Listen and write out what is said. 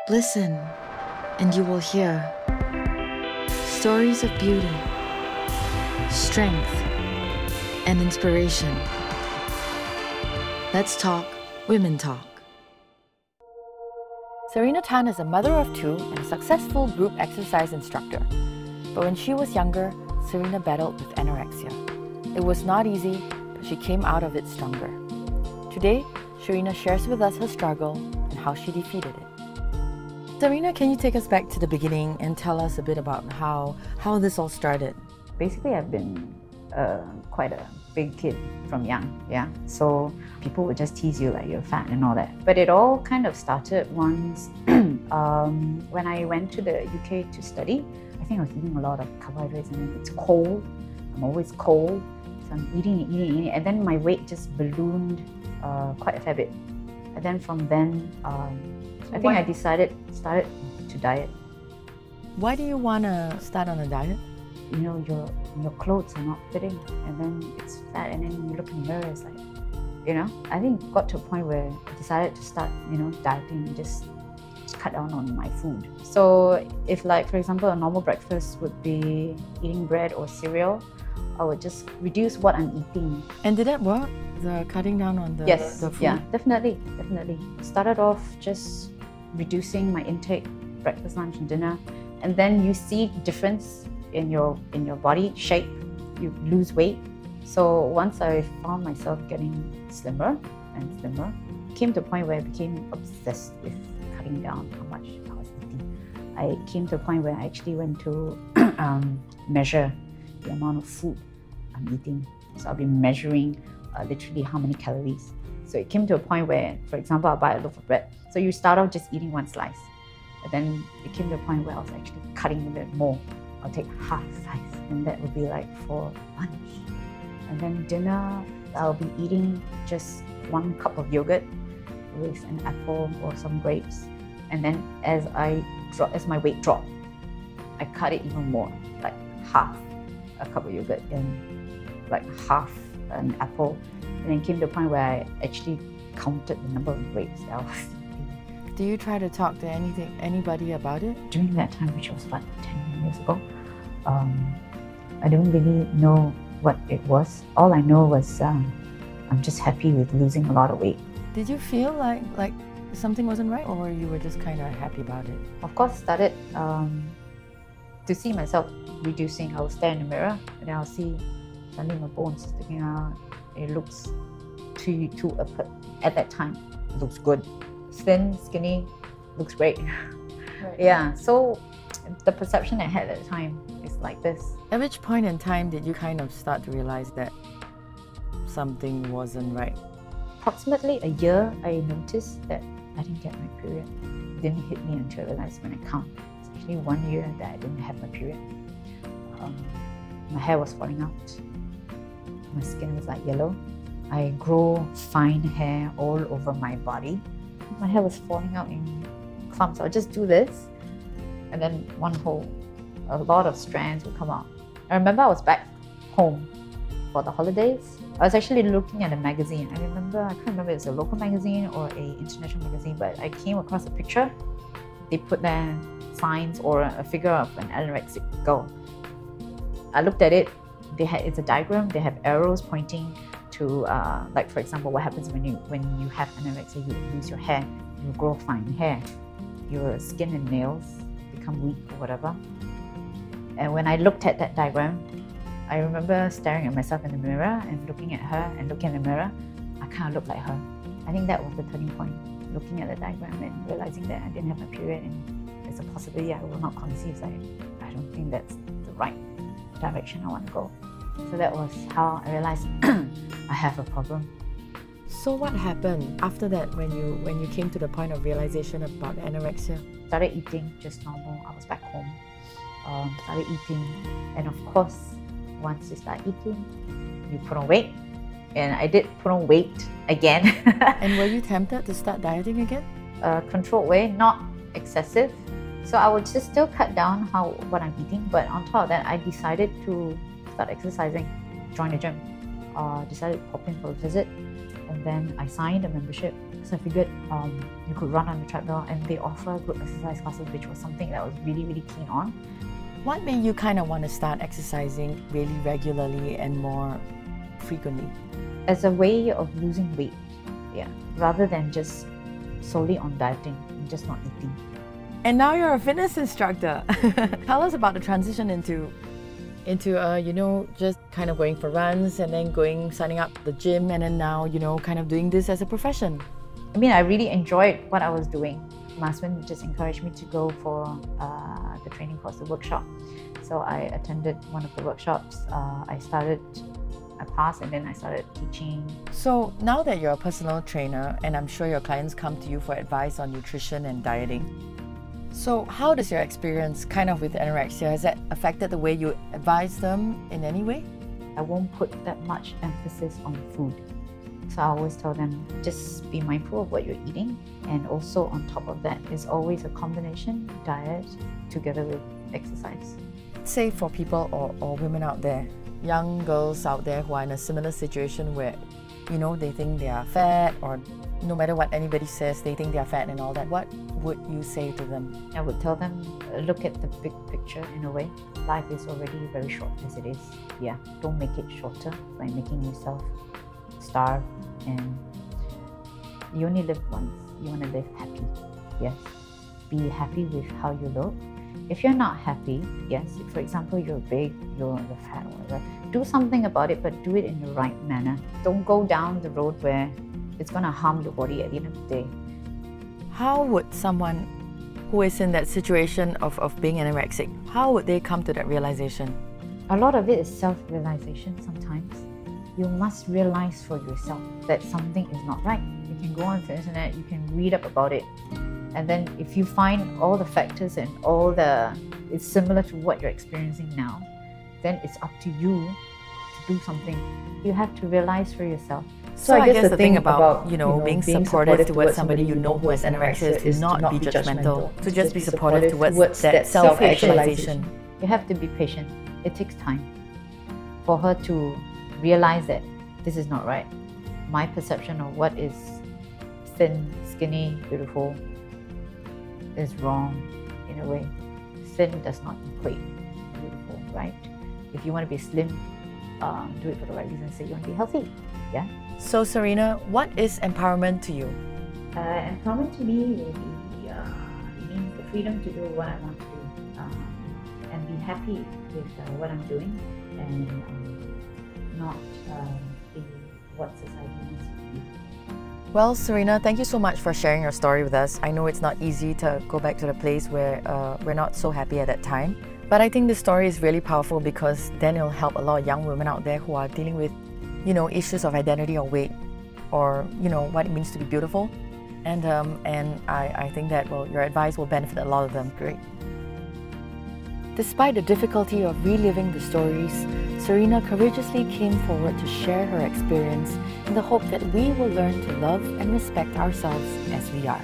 Listen, and you will hear stories of beauty, strength, and inspiration. Let's talk Women Talk. Serena Tan is a mother of two and a successful group exercise instructor. But when she was younger, Serena battled with anorexia. It was not easy, but she came out of it stronger. Today, Serena shares with us her struggle and how she defeated it. Serena, can you take us back to the beginning and tell us a bit about how this all started? Basically, I've been quite a big kid from young, yeah. So people would just tease you like you're fat and all that. But it all kind of started once when I went to the UK to study. I think I was eating a lot of carbohydrates, and then it's cold. I'm always cold, so I'm eating, and then my weight just ballooned quite a fair bit. And then from then, I think I started to diet. Why do you want to start on a diet? You know, your clothes are not fitting, and then it's fat, and then you look in the mirror, it's like, you know, I think it got to a point where I decided to start, dieting and just cut down on my food. So if, like, for example, a normal breakfast would be eating bread or cereal, I would just reduce what I'm eating. And did that work? The cutting down on the food? Yeah, definitely. Started off just reducing my intake, breakfast, lunch, and dinner, and then you see difference in your body shape. You lose weight. So once I found myself getting slimmer and slimmer, it came to a point where I became obsessed with cutting down how much I was eating. I came to a point where I actually went to measure the amount of food I'm eating. So I'll be measuring literally how many calories. So it came to a point where, for example, I'll buy a loaf of bread. So you start off just eating one slice. But then it came to a point where I was actually cutting a bit more. I'll take half a slice, and that would be like for lunch. And then dinner, I'll be eating just 1 cup of yogurt with an apple or some grapes. And then as my weight dropped, I cut it even more, like half a cup of yogurt and like half an apple. And then came to a point where I actually counted the number of grapes that I was eating. Do you try to talk to anybody about it? During that time, which was about 10 years ago, I don't really know what it was. All I know was I'm just happy with losing a lot of weight. Did you feel like something wasn't right, or you were just kind of happy about it? Of course, started to see myself reducing. I will stare in the mirror, and then I'll see suddenly my bones sticking out. It looks too at that time. It looks good. Thin, skinny, looks great. Right. Yeah, so the perception I had at the time is like this. At which point in time did you kind of start to realize that something wasn't right? Approximately a year, I noticed that I didn't get my period. It didn't hit me until I realized when I count. It's actually 1 year that I didn't have my period. My hair was falling out. My skin was like yellow. I grow fine hair all over my body. My hair was falling out in clumps. I would just do this, and then a lot of strands would come out. I remember I was back home for the holidays. I was actually looking at a magazine. I can't remember if it's a local magazine or an international magazine, but I came across a picture. They put there signs or a figure of an anorexic girl. I looked at it. It's a diagram. They have arrows pointing to, like, for example, what happens when you have anorexia. You lose your hair, you grow fine hair, your skin and nails become weak or whatever. And when I looked at that diagram, I remember staring at myself in the mirror and looking at her and looking in the mirror. I kind of looked like her. I think that was the turning point. Looking at the diagram and realizing that I didn't have my period, and there's a possibility I will not conceive. I don't think that's the right direction I want to go. So that was how I realized I have a problem. So what happened after that when you came to the point of realization about anorexia? Started eating just normal. I was back home. Started eating, and of course, once you start eating, you put on weight. And I did put on weight again. And were you tempted to start dieting again? Controlled way, not excessive. So I would just still cut down what I'm eating, but on top of that, I decided to start exercising, join the gym. Decided to pop in for a visit, and then I signed a membership because I figured you could run on the treadmill, and they offer group exercise classes, which was something that I was really, really keen on. What made you kind of want to start exercising really regularly and more frequently? As a way of losing weight, rather than just solely on dieting and just not eating. And now you're a fitness instructor. Tell us about the transition into just kind of going for runs and then signing up the gym, and then now, kind of doing this as a profession. I mean, I really enjoyed what I was doing. My husband just encouraged me to go for the training course, the workshop. So I attended one of the workshops. I passed, and then I started teaching. So now that you're a personal trainer, and I'm sure your clients come to you for advice on nutrition and dieting, so how does your experience kind of with anorexia, has that affected the way you advise them in any way? I won't put that much emphasis on food. So I always tell them, just be mindful of what you're eating. And also on top of that is always a combination diet together with exercise. Say for people or women out there, young girls out there who are in a similar situation where, they think they are fat, or no matter what anybody says, they think they are fat and all that, what would you say to them? I would tell them, look at the big picture in a way. Life is already very short as it is. Don't make it shorter by making yourself starve, and you only live once. You want to live happy. Yes. Be happy with how you look. If you're not happy, for example, you're big, you're fat or whatever, do something about it, but do it in the right manner. Don't go down the road where it's going to harm your body at the end of the day. How would someone who is in that situation of being anorexic, how would they come to that realization? A lot of it is self-realization sometimes. You must realize for yourself that something is not right. You can go on the internet, you can read up about it, and then if you find all the factors and it's similar to what you're experiencing now, then it's up to you to do something. You have to realize for yourself. So I guess the thing about being supportive towards somebody who has anorexia is to not be judgmental, to just be supportive towards that self-actualization. You have to be patient. It takes time for her to realize that this is not right. My perception of what is thin, skinny, beautiful is wrong in a way. Thin does not equate beautiful, right? If you want to be slim, do it for the right reasons. Say you want to be healthy. So Serena, what is empowerment to you? Empowerment to me will be it means the freedom to do what I want to do, and be happy with what I'm doing, and not be what society wants to be. Well, Serena, thank you so much for sharing your story with us. I know it's not easy to go back to the place where we're not so happy at that time, but I think this story is really powerful because then it'll help a lot of young women out there who are dealing with issues of identity or weight, or what it means to be beautiful, and I think that your advice will benefit a lot of them. Great. Despite the difficulty of reliving the stories, Serena courageously came forward to share her experience in the hope that we will learn to love and respect ourselves as we are.